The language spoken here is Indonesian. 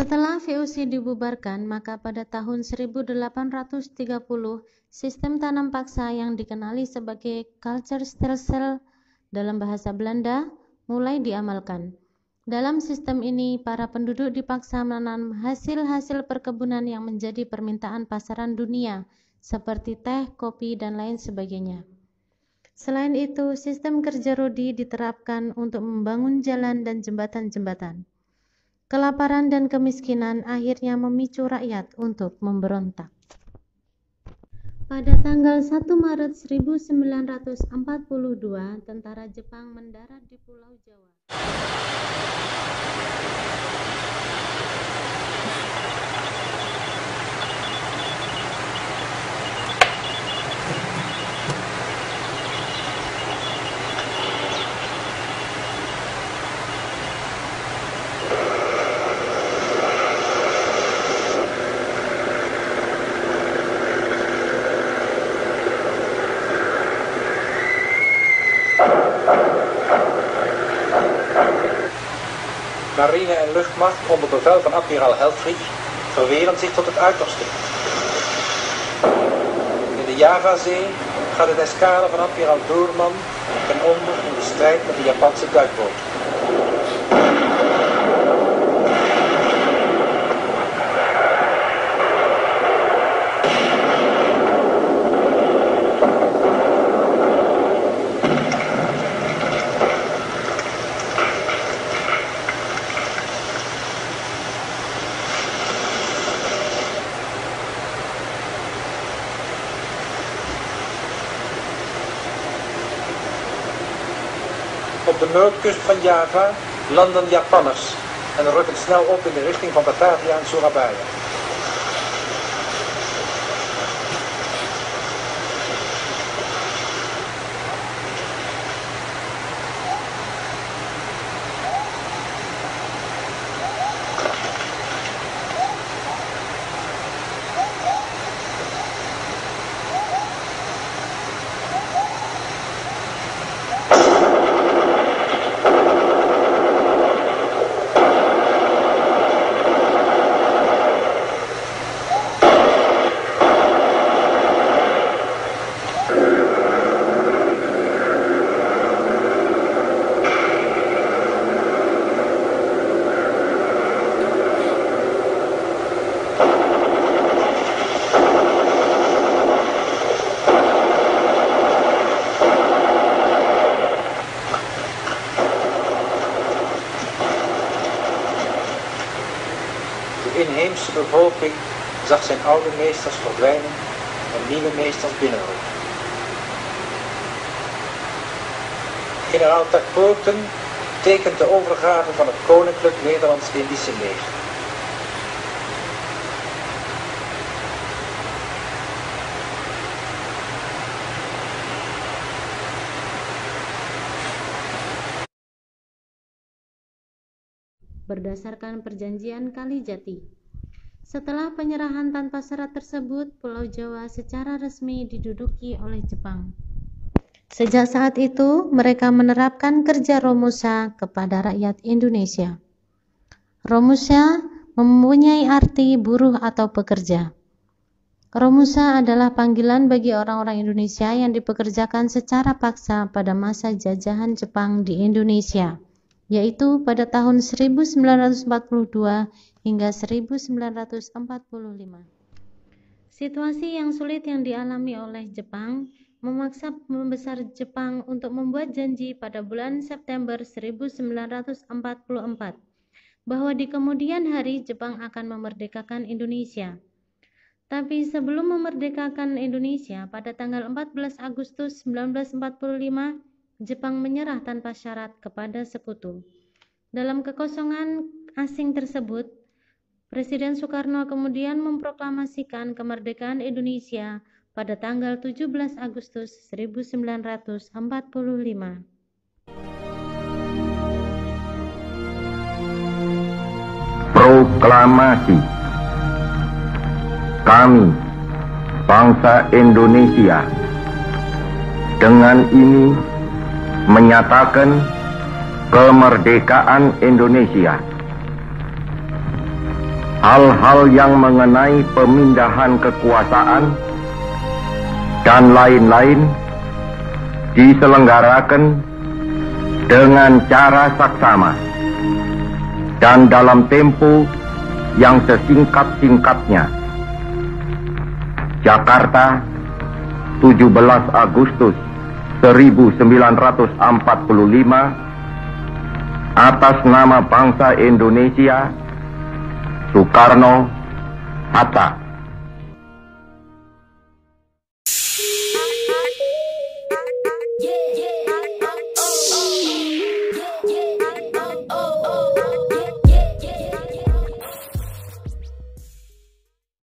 Setelah VOC dibubarkan, maka pada tahun 1830, sistem tanam paksa yang dikenali sebagai Kulturstelsel dalam bahasa Belanda mulai diamalkan. Dalam sistem ini, para penduduk dipaksa menanam hasil-hasil perkebunan yang menjadi permintaan pasaran dunia, seperti teh, kopi, dan lain sebagainya. Selain itu, sistem kerja rodi diterapkan untuk membangun jalan dan jembatan-jembatan. Kelaparan dan kemiskinan akhirnya memicu rakyat untuk memberontak. Pada tanggal 1 Maret 1942, tentara Jepang mendarat di Pulau Jawa. Marine en luchtmacht onder bevel van admiraal Helfrich verweren zich tot het uiterste. In de Javazee gaat het eskadre van admiraal Doorman ten onder in de strijd met de Japanse duikboot. Op de noordkust van Java landen Japanners en rukken snel op in de richting van Batavia en Surabaya. De inheemse bevolking zag zijn oude meesters verdwijnen en nieuwe meesters binnenroepen. Generaal Terpoorten tekent de overgave van het Koninklijk Nederlands-Indische leger. Berdasarkan perjanjian Kalijati. Setelah penyerahan tanpa syarat tersebut, Pulau Jawa secara resmi diduduki oleh Jepang. Sejak saat itu, mereka menerapkan kerja Romusha kepada rakyat Indonesia. Romusha mempunyai arti buruh atau pekerja. Romusha adalah panggilan bagi orang-orang Indonesia yang dipekerjakan secara paksa pada masa jajahan Jepang di Indonesia, yaitu pada tahun 1942 hingga 1945. Situasi yang sulit yang dialami oleh Jepang memaksa pembesar Jepang untuk membuat janji pada bulan September 1944 bahwa di kemudian hari Jepang akan memerdekakan Indonesia. Tapi sebelum memerdekakan Indonesia pada tanggal 14 Agustus 1945, Jepang menyerah tanpa syarat kepada sekutu. Dalam kekosongan asing tersebut, Presiden Soekarno kemudian memproklamasikan kemerdekaan Indonesia pada tanggal 17 Agustus 1945. Proklamasi. Kami, bangsa Indonesia, dengan ini menyatakan kemerdekaan Indonesia. hal-hal yang mengenai pemindahan kekuasaan dan lain-lain diselenggarakan dengan cara saksama dan dalam tempo yang sesingkat-singkatnya. Jakarta, 17 Agustus 1945, atas nama bangsa Indonesia, Soekarno, Hatta.